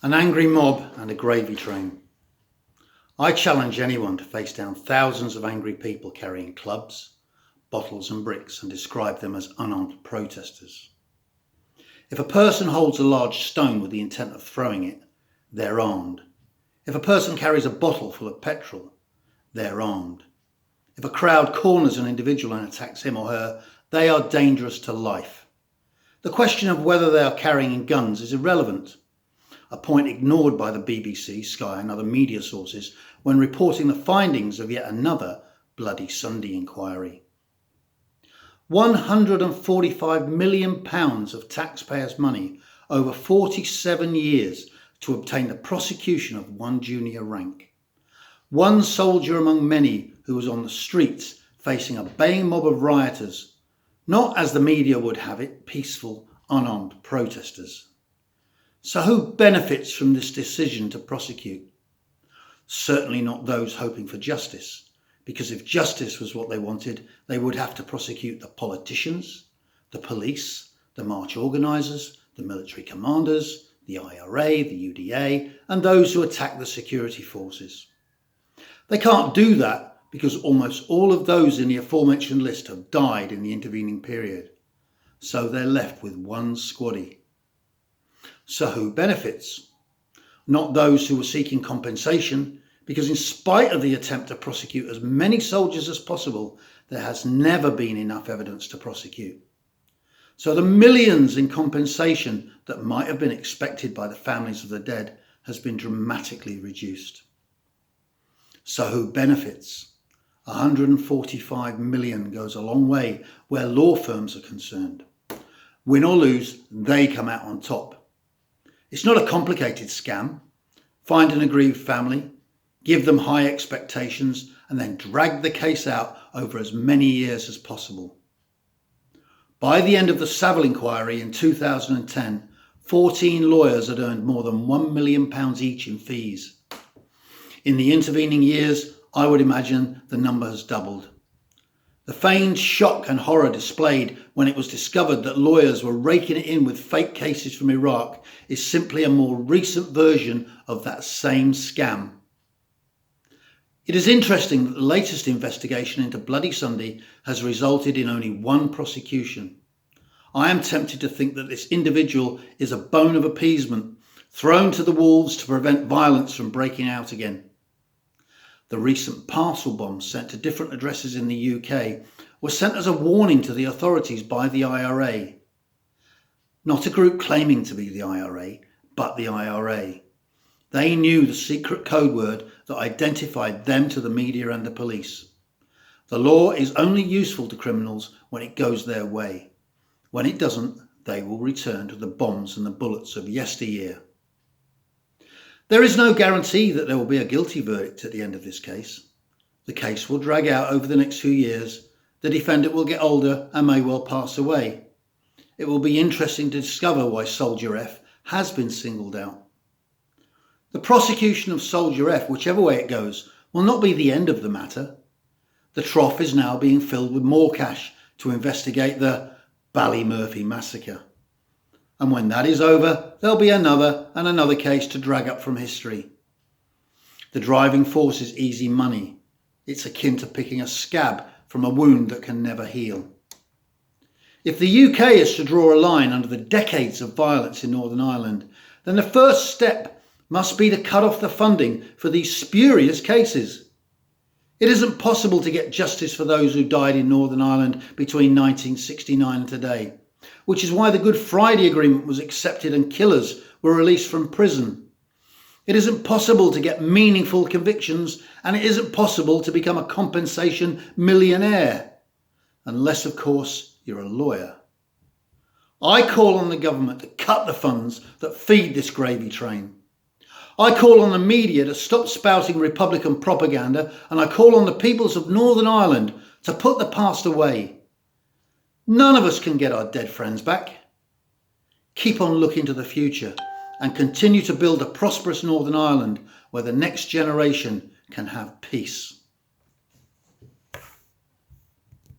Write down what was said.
An angry mob and a gravy train. I challenge anyone to face down thousands of angry people carrying clubs, bottles and bricks and describe them as unarmed protesters. If a person holds a large stone with the intent of throwing it, they're armed. If a person carries a bottle full of petrol, they're armed. If a crowd corners an individual and attacks him or her, they are dangerous to life. The question of whether they are carrying guns is irrelevant, a point ignored by the BBC, Sky and other media sources when reporting the findings of yet another Bloody Sunday inquiry. £145 million of taxpayers' money over 47 years to obtain the prosecution of one junior rank. One soldier among many who was on the streets facing a baying mob of rioters, not as the media would have it, peaceful, unarmed protesters. So who benefits from this decision to prosecute? Certainly not those hoping for justice, because if justice was what they wanted, they would have to prosecute the politicians, the police, the march organisers, the military commanders, the IRA, the UDA, and those who attack the security forces. They can't do that because almost all of those in the aforementioned list have died in the intervening period. So they're left with one squaddy. So who benefits? Not those who were seeking compensation, because in spite of the attempt to prosecute as many soldiers as possible, there has never been enough evidence to prosecute. So the millions in compensation that might have been expected by the families of the dead has been dramatically reduced. So who benefits? 145 million goes a long way where law firms are concerned. Win or lose, they come out on top. It's not a complicated scam. Find an aggrieved family, give them high expectations, and then drag the case out over as many years as possible. By the end of the Savile inquiry in 2010, 14 lawyers had earned more than £1 million each in fees. In the intervening years, I would imagine the number has doubled. The feigned shock and horror displayed when it was discovered that lawyers were raking it in with fake cases from Iraq is simply a more recent version of that same scam. It is interesting that the latest investigation into Bloody Sunday has resulted in only one prosecution. I am tempted to think that this individual is a bone of appeasement, thrown to the wolves to prevent violence from breaking out again. The recent parcel bombs sent to different addresses in the UK were sent as a warning to the authorities by the IRA. Not a group claiming to be the IRA, but the IRA. They knew the secret code word that identified them to the media and the police. The law is only useful to criminals when it goes their way. When it doesn't, they will return to the bombs and the bullets of yesteryear. There is no guarantee that there will be a guilty verdict at the end of this case. The case will drag out over the next few years. The defendant will get older and may well pass away. It will be interesting to discover why Soldier F has been singled out. The prosecution of Soldier F, whichever way it goes, will not be the end of the matter. The trough is now being filled with more cash to investigate the Ballymurphy massacre. And when that is over, there'll be another and another case to drag up from history. The driving force is easy money. It's akin to picking a scab from a wound that can never heal. If the UK is to draw a line under the decades of violence in Northern Ireland, then the first step must be to cut off the funding for these spurious cases. It isn't possible to get justice for those who died in Northern Ireland between 1969 and today, which is why the Good Friday Agreement was accepted and killers were released from prison. It isn't possible to get meaningful convictions, and it isn't possible to become a compensation millionaire, unless, of course, you're a lawyer. I call on the government to cut the funds that feed this gravy train. I call on the media to stop spouting Republican propaganda, and I call on the peoples of Northern Ireland to put the past away. None of us can get our dead friends back. Keep on looking to the future and continue to build a prosperous Northern Ireland where the next generation can have peace.